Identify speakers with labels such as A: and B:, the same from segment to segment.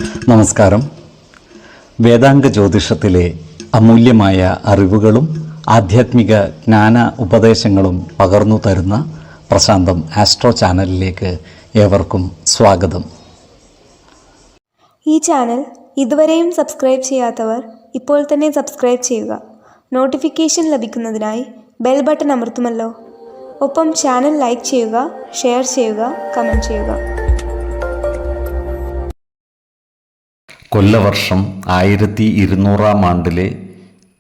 A: നമസ്കാരം. വേദാംഗ ജ്യോതിഷത്തിലെ അമൂല്യമായ അറിവുകളും ആധ്യാത്മിക ജ്ഞാന ഉപദേശങ്ങളും പകർന്നു തരുന്ന പ്രശാന്തം ആസ്ട്രോ ചാനലിലേക്ക് ഏവർക്കും സ്വാഗതം.
B: ഈ ചാനൽ ഇതുവരെയും സബ്സ്ക്രൈബ് ചെയ്യാത്തവർ ഇപ്പോൾ തന്നെ സബ്സ്ക്രൈബ് ചെയ്യുക. നോട്ടിഫിക്കേഷൻ ലഭിക്കുന്നതിനായി ബെൽ ബട്ടൺ അമർത്തുമല്ലോ. ഒപ്പം ചാനൽ ലൈക്ക് ചെയ്യുക, ഷെയർ ചെയ്യുക, കമൻറ്റ് ചെയ്യുക.
A: കൊല്ലവർഷം 1200 ആണ്ടിലെ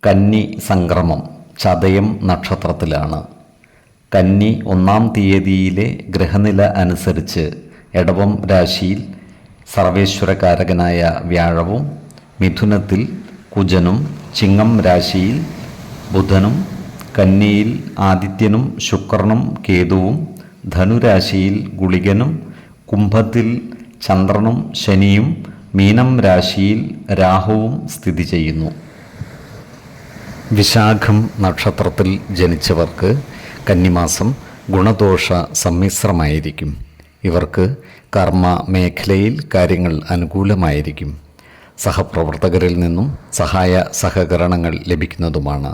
A: കന്നി സംക്രമം ചതയം നക്ഷത്രത്തിലാണ്. കന്നി 1-ാം തീയതിയിലെ ഗ്രഹനില അനുസരിച്ച് എടവം രാശിയിൽ സർവേശ്വരകാരകനായ വ്യാഴവും, മിഥുനത്തിൽ കുജനും, ചിങ്ങം രാശിയിൽ ബുധനും, കന്നിയിൽ ആദിത്യനും ശുക്രനും കേതുവും, ധനുരാശിയിൽ ഗുളികനും, കുംഭത്തിൽ ചന്ദ്രനും ശനിയും, മീനം രാശിയിൽ രാഹുവും സ്ഥിതി ചെയ്യുന്നു. വിശാഖം നക്ഷത്രത്തിൽ ജനിച്ചവർക്ക് കന്നിമാസം ഗുണദോഷ സമ്മിശ്രമായിരിക്കും. ഇവർക്ക് കർമ്മ മേഖലയിൽ കാര്യങ്ങൾ അനുകൂലമായിരിക്കും. സഹപ്രവർത്തകരിൽ നിന്നും സഹായ സഹകരണങ്ങൾ ലഭിക്കുന്നതുമാണ്.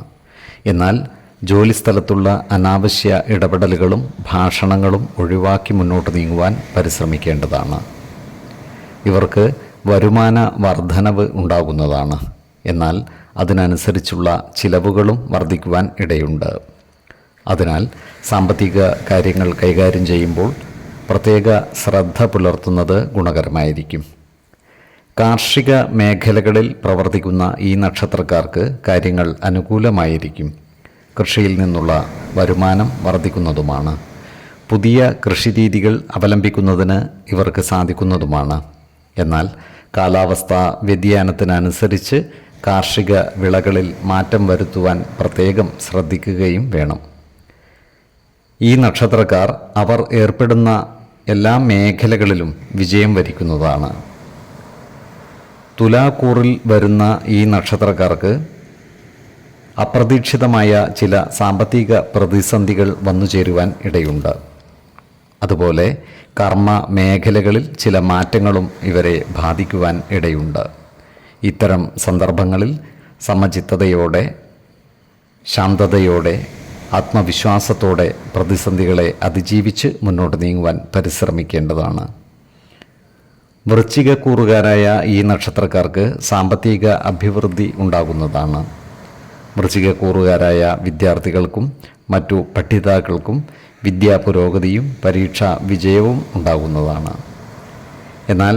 A: എന്നാൽ ജോലിസ്ഥലത്തുള്ള അനാവശ്യ ഇടപെടലുകളും ഭാഷണങ്ങളും ഒഴിവാക്കി മുന്നോട്ട് നീങ്ങുവാൻ പരിശ്രമിക്കേണ്ടതാണ്. ഇവർക്ക് വരുമാന വർധനവ് ഉണ്ടാകുന്നതാണ്. എന്നാൽ അതിനനുസരിച്ചുള്ള ചിലവുകളും വർദ്ധിക്കുവാൻ ഇടയുണ്ട്. അതിനാൽ സാമ്പത്തിക കാര്യങ്ങൾ കൈകാര്യം ചെയ്യുമ്പോൾ പ്രത്യേക ശ്രദ്ധ പുലർത്തുന്നത് ഗുണകരമായിരിക്കും. കാർഷിക മേഖലകളിൽ പ്രവർത്തിക്കുന്ന ഈ നക്ഷത്രക്കാർക്ക് കാര്യങ്ങൾ അനുകൂലമായിരിക്കും. കൃഷിയിൽ നിന്നുള്ള വരുമാനം വർദ്ധിക്കുന്നതുമാണ്. പുതിയ കൃഷിരീതികൾ അവലംബിക്കുന്നതിന് ഇവർക്ക് സാധിക്കുന്നതുമാണ്. എന്നാൽ കാലാവസ്ഥാ വ്യതിയാനത്തിനനുസരിച്ച് കാർഷിക വിളകളിൽ മാറ്റം വരുത്തുവാൻ പ്രത്യേകം ശ്രദ്ധിക്കുകയും വേണം. ഈ നക്ഷത്രക്കാർ അവർ ഏർപ്പെടുന്ന എല്ലാ മേഖലകളിലും വിജയം വരിക്കുന്നതാണ്. തുലാക്കൂറിൽ വരുന്ന ഈ നക്ഷത്രക്കാർക്ക് അപ്രതീക്ഷിതമായ ചില സാമ്പത്തിക പ്രതിസന്ധികൾ വന്നുചേരുവാൻ ഇടയുണ്ട്. അതുപോലെ കർമ്മ മേഖലകളിൽ ചില മാറ്റങ്ങളും ഇവരെ ബാധിക്കുവാൻ ഇടയുണ്ട്. ഇത്തരം സന്ദർഭങ്ങളിൽ സമചിത്തതയോടെ, ശാന്തതയോടെ, ആത്മവിശ്വാസത്തോടെ പ്രതിസന്ധികളെ അതിജീവിച്ച് മുന്നോട്ട് നീങ്ങുവാൻ പരിശ്രമിക്കേണ്ടതാണ്. വൃശ്ചികക്കൂറുകാരായ ഈ നക്ഷത്രക്കാർക്ക് സാമ്പത്തിക അഭിവൃദ്ധി ഉണ്ടാകുന്നതാണ്. വൃശ്ചികക്കൂറുകാരായ വിദ്യാർത്ഥികൾക്കും മറ്റു പഠിതാക്കൾക്കും വിദ്യാ പുരോഗതിയും പരീക്ഷാ വിജയവും ഉണ്ടാകുന്നതാണ്. എന്നാൽ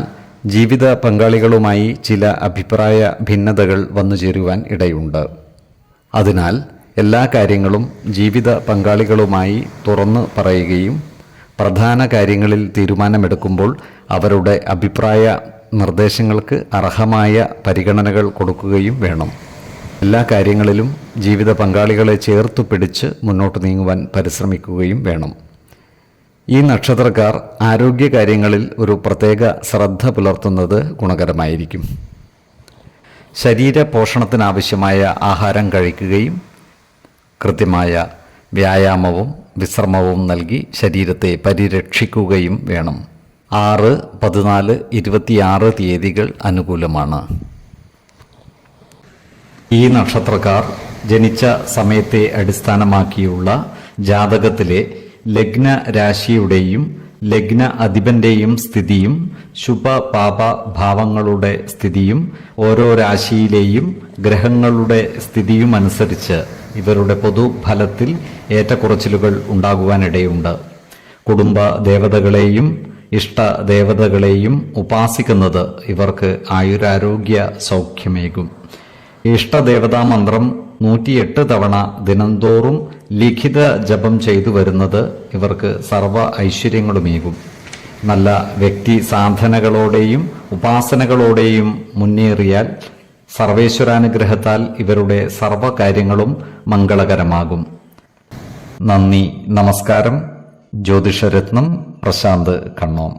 A: ജീവിത പങ്കാളികളുമായി ചില അഭിപ്രായ ഭിന്നതകൾ വന്നുചേരുവാൻ ഇടയുണ്ട്. അതിനാൽ എല്ലാ കാര്യങ്ങളും ജീവിത പങ്കാളികളുമായി തുറന്നു പറയുകയും പ്രധാന കാര്യങ്ങളിൽ തീരുമാനമെടുക്കുമ്പോൾ അവരുടെ അഭിപ്രായ നിർദ്ദേശങ്ങൾക്ക് അർഹമായ പരിഗണനകൾ കൊടുക്കുകയും വേണം. എല്ലാ കാര്യങ്ങളിലും ജീവിത പങ്കാളികളെ ചേർത്തു പിടിച്ച് മുന്നോട്ട് നീങ്ങുവാൻ പരിശ്രമിക്കുകയും വേണം. ഈ നക്ഷത്രക്കാർ ആരോഗ്യകാര്യങ്ങളിൽ ഒരു പ്രത്യേക ശ്രദ്ധ പുലർത്തുന്നത് ഗുണകരമായിരിക്കും. ശരീര പോഷണത്തിനാവശ്യമായ ആഹാരം കഴിക്കുകയും കൃത്യമായ വ്യായാമവും വിശ്രമവും നൽകി ശരീരത്തെ പരിരക്ഷിക്കുകയും വേണം. 6, 14, 26 തീയതികൾ അനുകൂലമാണ്. ഈ നക്ഷത്രക്കാർ ജനിച്ച സമയത്തെ അടിസ്ഥാനമാക്കിയുള്ള ജാതകത്തിലെ ലഗ്ന രാശിയുടെയും ലഗ്ന അധിപന്റെയും സ്ഥിതിയും ശുഭ-പാപ ഭാവങ്ങളുടെ സ്ഥിതിയും ഓരോ രാശിയിലെയും ഗ്രഹങ്ങളുടെ സ്ഥിതിയും അനുസരിച്ച് ഇവരുടെ പൊതുഫലത്തിൽ ഏറ്റക്കുറച്ചിലുകൾ ഉണ്ടാകുവാനിടയുണ്ട്. കുടുംബ ദേവതകളെയും ഇഷ്ടദേവതകളെയും ഉപാസിക്കുന്നത് ഇവർക്ക് ആയുരാരോഗ്യ സൗഖ്യമേകും. ഇഷ്ടദേവതാ മന്ത്രം 108 തവണ ദിനംതോറും ലിഖിത ജപം ചെയ്തു വരുന്നത് ഇവർക്ക് സർവ ഐശ്വര്യങ്ങളുമേകും. നല്ല വ്യക്തി സാധനകളോടെയും ഉപാസനകളോടെയും മുന്നേറിയാൽ സർവേശ്വരാനുഗ്രഹത്താൽ ഇവരുടെ സർവകാര്യങ്ങളും മംഗളകരമാകും. നന്ദി, നമസ്കാരം. ജ്യോതിഷരത്നം പ്രശാന്ത് കണ്ണോം.